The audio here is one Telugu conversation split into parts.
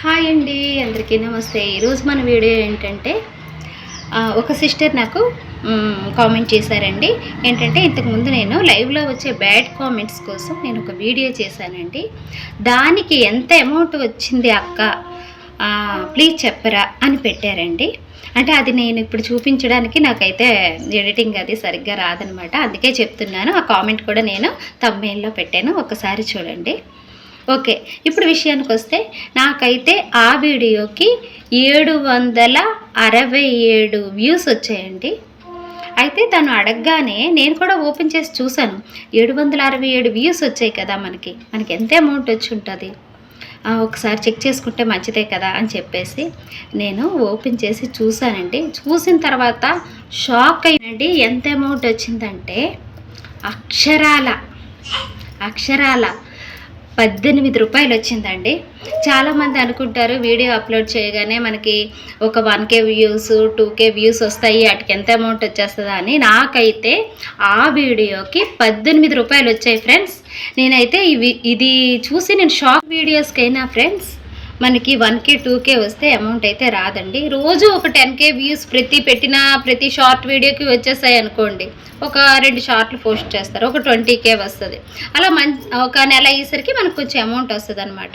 హాయ్ అండి, అందరికీ నమస్తే. ఈరోజు మన వీడియో ఏంటంటే ఒక సిస్టర్ నాకు కామెంట్ చేశారండి. ఏంటంటే ఇంతకుముందు నేను లైవ్లో వచ్చే బ్యాడ్ కామెంట్స్ కోసం నేను ఒక వీడియో చేశానండి. దానికి ఎంత అమౌంట్ వచ్చింది అక్క, ప్లీజ్ చెప్పరా అని పెట్టారండి. అంటే అది నేను ఇప్పుడు చూపించడానికి నాకైతే ఎడిటింగ్ అది సరిగ్గా రాదనమాట, అందుకే చెప్తున్నాను. ఆ కామెంట్ కూడా నేను థంబ్నెయిల్లో పెట్టాను, ఒకసారి చూడండి. ఓకే, ఇప్పుడు విషయానికి వస్తే నాకైతే ఆ వీడియోకి 767 వ్యూస్ వచ్చాయండి. అయితే తను అడగగానే నేను కూడా ఓపెన్ చేసి చూశాను. 767 వ్యూస్ వచ్చాయి కదా, మనకి ఎంత అమౌంట్ వచ్చి ఉంటుంది, ఒకసారి చెక్ చేసుకుంటే మంచిదే కదా అని చెప్పేసి నేను ఓపెన్ చేసి చూశానండి. చూసిన తర్వాత షాక్ అయినండి. ఎంత అమౌంట్ వచ్చిందంటే అక్షరాల 18 రూపాయలు వచ్చిందండి. చాలామంది అనుకుంటారు వీడియో అప్లోడ్ చేయగానే మనకి ఒక 1K వ్యూస్ 2K వ్యూస్ వస్తాయి, వాటికి ఎంత అమౌంట్ వచ్చేస్తుందా అని. నాకైతే ఆ వీడియోకి 18 రూపాయలు వచ్చాయి ఫ్రెండ్స్. నేనైతే ఇది చూసి నేను షాక్. వీడియోస్కైనా ఫ్రెండ్స్ మనకి 1K 2K వస్తే అమౌంట్ అయితే రాదండి. రోజు ఒక 10K వ్యూస్ ప్రతి షార్ట్ వీడియోకి వచ్చేసాయి అనుకోండి, ఒక 2 షార్ట్లు పోస్ట్ చేస్తారు, ఒక 20K వస్తుంది. అలా ఒక నెల అయ్యేసరికి మనకు కొంచెం అమౌంట్ వస్తుంది అనమాట.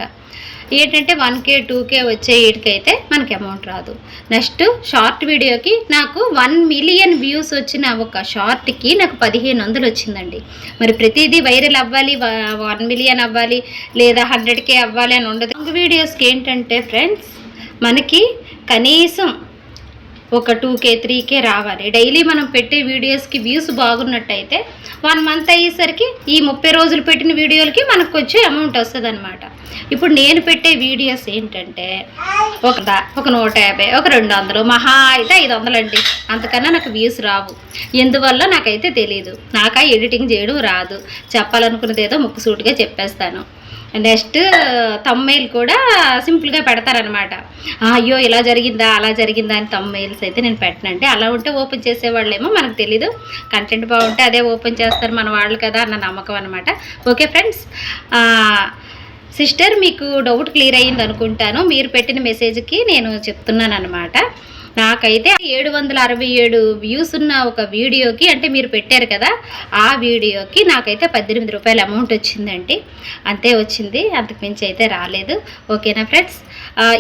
ఏంటంటే 1K 2K వచ్చే వీటికైతే మనకి అమౌంట్ రాదు. నెక్స్ట్ షార్ట్ వీడియోకి నాకు 1 మిలియన్ వ్యూస్ వచ్చిన ఒక షార్ట్కి నాకు 1500 వచ్చిందండి. మరి ప్రతిదీ వైరల్ అవ్వాలి, 1 మిలియన్ అవ్వాలి, లేదా 100K అవ్వాలి అని ఉండదు. వీడియోస్కి ఏంటంటే ఫ్రెండ్స్ మనకి కనీసం ఒక 2K 3K రావాలి. డైలీ మనం పెట్టే వీడియోస్కి వ్యూస్ బాగున్నట్టయితే 1 మంత్ అయ్యేసరికి ఈ 30 రోజులు పెట్టిన వీడియోలకి మనకు వచ్చే అమౌంట్ వస్తుంది అనమాట. ఇప్పుడు నేను పెట్టే వీడియోస్ ఏంటంటే ఒక 150, ఒక 200, మహా అయితే 500 అండి. అంతకన్నా నాకు వ్యూస్ రావు. ఎందువల్ల నాకైతే తెలియదు. నాకా ఎడిటింగ్ చేయడం రాదు. చెప్పాలనుకున్నది ఏదో ముక్కుసూటిగా చెప్పేస్తాను. నెక్స్ట్ థంబ్నెయిల్ కూడా సింపుల్గా పెడతారనమాట. అయ్యో ఇలా జరిగిందా అలా జరిగిందా అని థంబ్నెయిల్స్ అయితే నేను పెట్టనంటే. అలా ఉంటే ఓపెన్ చేసేవాళ్ళేమో మనకు తెలీదు, కంటెంట్ బాగుంటే అదే ఓపెన్ చేస్తారు మన వాళ్ళు కదా అన్న నమ్మకం అనమాట. ఓకే ఫ్రెండ్స్, సిస్టర్ మీకు డౌట్ క్లియర్ అయ్యింది అనుకుంటాను. మీరు పెట్టిన మెసేజ్కి నేను చెప్తున్నాను అనమాట. నాకైతే 767 వ్యూస్ ఉన్న ఒక వీడియోకి, అంటే మీరు పెట్టారు కదా ఆ వీడియోకి నాకైతే 18 రూపాయల అమౌంట్ వచ్చిందండి. అంతే వచ్చింది, అంతకు మించి అయితే రాలేదు. ఓకేనా ఫ్రెండ్స్,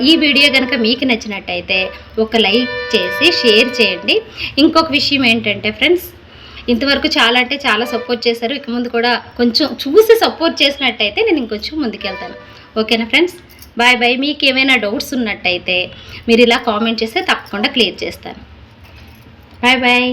ఈ వీడియో కనుక మీకు నచ్చినట్టయితే ఒక లైక్ చేసి షేర్ చేయండి. ఇంకొక విషయం ఏంటంటే ఫ్రెండ్స్, ఇంతవరకు చాలా అంటే చాలా సపోర్ట్ చేశారు. ఇక ముందు కూడా కొంచెం చూసి సపోర్ట్ చేసినట్టయితే నేను ఇంకొంచెం ముందుకెళ్తాను. ఓకేనా ఫ్రెండ్స్, బాయ్ బాయ్. మీకు ఏమైనా డౌట్స్ ఉన్నట్టయితే మీరు ఇలా కామెంట్ చేస్తే తప్పకుండా క్లియర్ చేస్తాను. Bye bye.